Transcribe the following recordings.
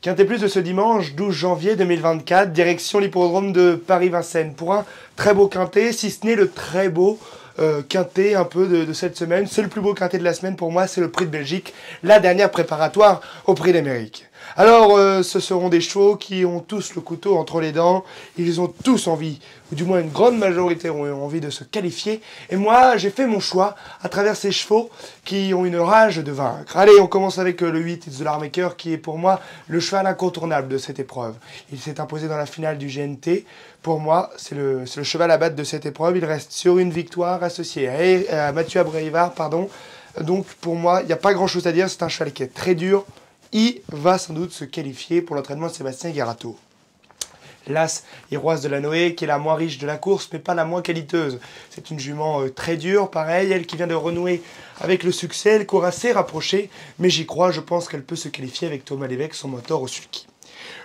Quintet Plus de ce dimanche 12 janvier 2024, direction l'hippodrome de Paris-Vincennes. Pour un très beau quintet, si ce n'est le très beau quintet un peu de cette semaine. C'est le plus beau quintet de la semaine pour moi, c'est le Prix de Belgique, la dernière préparatoire au Prix d'Amérique. Alors, ce seront des chevaux qui ont tous le couteau entre les dents, ils ont tous envie, ou du moins une grande majorité ont envie de se qualifier. Et moi, j'ai fait mon choix à travers ces chevaux qui ont une rage de vaincre. Allez, on commence avec le 8, It's the Larmaker, qui est pour moi le cheval incontournable de cette épreuve. Il s'est imposé dans la finale du GNT. Pour moi, c'est le cheval à battre de cette épreuve. Il reste sur une victoire associée à Mathieu Abrivard, pardon. Donc, pour moi, il n'y a pas grand-chose à dire. C'est un cheval qui est très dur. Il va sans doute se qualifier pour l'entraînement de Sébastien Garato. L'As Iroise de la Noé, qui est la moins riche de la course, mais pas la moins qualiteuse. C'est une jument très dure, pareil, elle qui vient de renouer avec le succès, elle court assez rapprochée, mais j'y crois, je pense qu'elle peut se qualifier avec Thomas Lévesque, son moteur au sulky.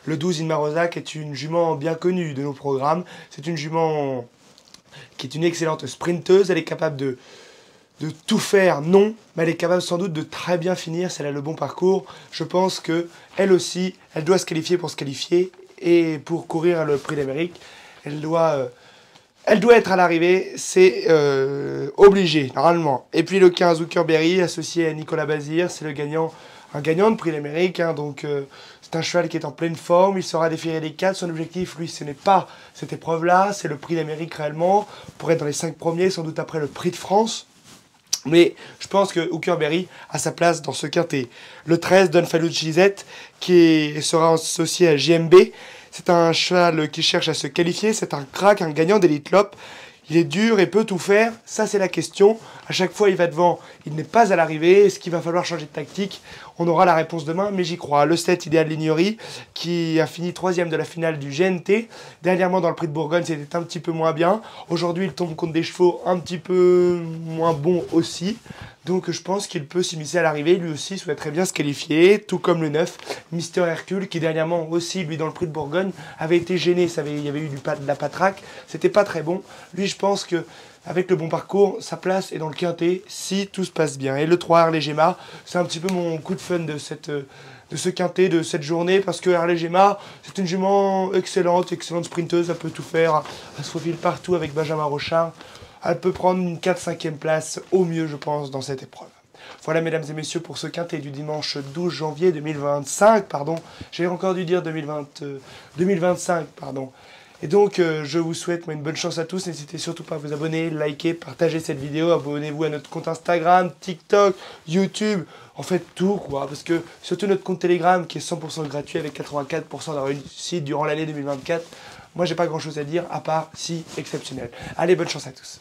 Le 12 Inmarosac est une jument bien connue de nos programmes, c'est une jument qui est une excellente sprinteuse, elle est capable de tout faire, non, mais elle est capable sans doute de très bien finir si elle a le bon parcours. Je pense qu'elle aussi, elle doit se qualifier pour se qualifier et pour courir le Prix d'Amérique, elle doit être à l'arrivée, c'est obligé, normalement. Et puis le 15, Zuckerberry, associé à Nicolas Bazir, c'est un gagnant de Prix d'Amérique, hein, donc c'est un cheval qui est en pleine forme, il saura défier les 4. Son objectif, lui, ce n'est pas cette épreuve-là, c'est le Prix d'Amérique réellement, pour être dans les 5 premiers, sans doute après le Prix de France. Mais je pense que Zuckerberry a sa place dans ce quintet. Le 13, Don Falucci Gisette, qui sera associé à JMB. C'est un cheval qui cherche à se qualifier. C'est un crack, un gagnant d'Elite Lop. Il est dur et peut tout faire. Ça, c'est la question. À chaque fois, il va devant. Il n'est pas à l'arrivée. Est-ce qu'il va falloir changer de tactique? On aura la réponse demain, mais j'y crois. Le 7, Idéal Lignery, qui a fini 3e de la finale du GNT. Dernièrement, dans le Prix de Bourgogne, c'était un petit peu moins bien. Aujourd'hui, il tombe contre des chevaux un petit peu moins bons aussi. Donc, je pense qu'il peut s'immiscer à l'arrivée. Lui aussi souhaiterait bien se qualifier, tout comme le 9, Mister Hercule, qui dernièrement aussi, lui, dans le Prix de Bourgogne, avait été gêné. Il y avait eu de la patraque. C'était pas très bon. Lui, je pense que avec le bon parcours, sa place est dans le quintet si tout se passe bien. Et le 3, Harley Gemma, c'est un petit peu mon coup de fun de ce quintet, de cette journée, parce que Harley Gemma, c'est une jument excellente sprinteuse, elle peut tout faire, elle se faufile partout avec Benjamin Rochard. Elle peut prendre une 4-5e place au mieux, je pense, dans cette épreuve. Voilà, mesdames et messieurs, pour ce quintet du dimanche 12 janvier 2025, pardon. J'ai encore dû dire 2025, pardon. Et donc, je vous souhaite une bonne chance à tous. N'hésitez surtout pas à vous abonner, liker, partager cette vidéo. Abonnez-vous à notre compte Instagram, TikTok, YouTube. En fait, tout, quoi. Parce que, surtout notre compte Telegram, qui est 100% gratuit avec 84% de réussite durant l'année 2024. Moi, j'ai pas grand-chose à dire, à part si exceptionnel. Allez, bonne chance à tous.